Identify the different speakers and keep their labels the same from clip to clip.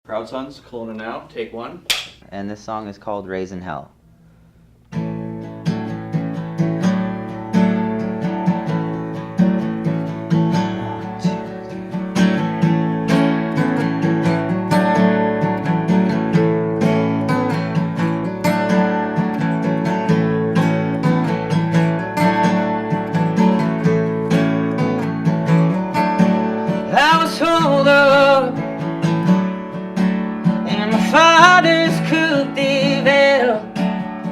Speaker 1: Proud Sons, Kelowna Now, take one.
Speaker 2: And this song is called Raisin Hell.
Speaker 3: I was holed up in my father's coupe de ville.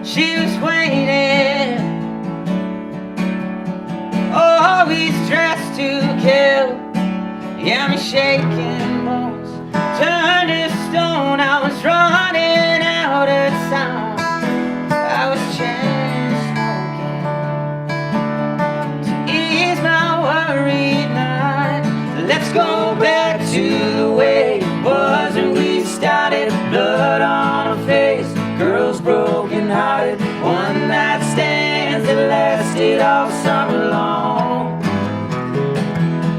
Speaker 3: She was waiting, always dressed to kill. Yeah, me shaking bones turned to stone. I was running out of time. I was chain smoking to ease my worried mind. Let's go back to the way it was when we started. Blood on her face, girls broken hearted. One night stands that lasted all summer long.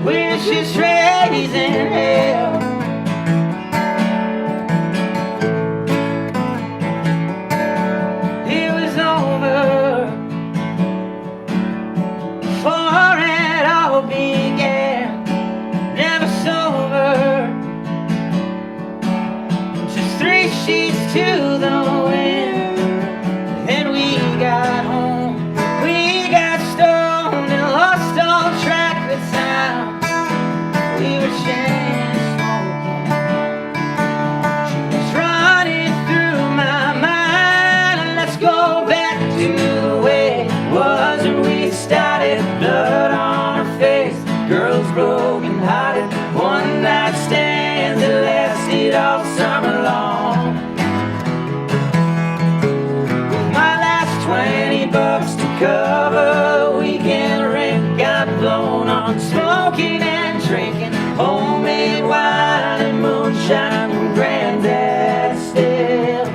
Speaker 3: We're just raising hell. It was over before it all began. Never sober, just 3 sheets to the wind. Then we got home, we got stoned and lost all track of time. We were chain smoking, she was running through my mind. Let's go back to the way it was when we started. Blood on her face, girls broken hearted. One night stands that lasted all summer long. With my last $20 to cover weekend rent, got blown on smoking and drinking homemade wine and moonshine from Granddad's still.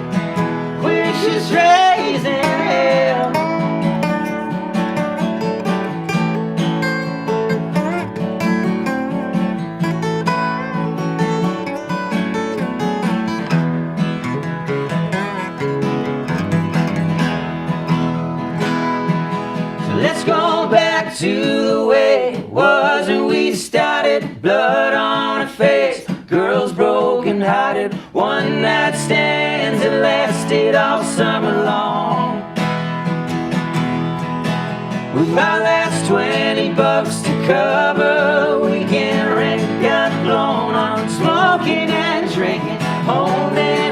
Speaker 3: We're just raising hell. Let's go back to the way it was when we started. Blood on her face, girls broken hearted. One night stands that lasted all summer long. With my last $20 to cover weekend rent, got blown on smoking and drinking homemade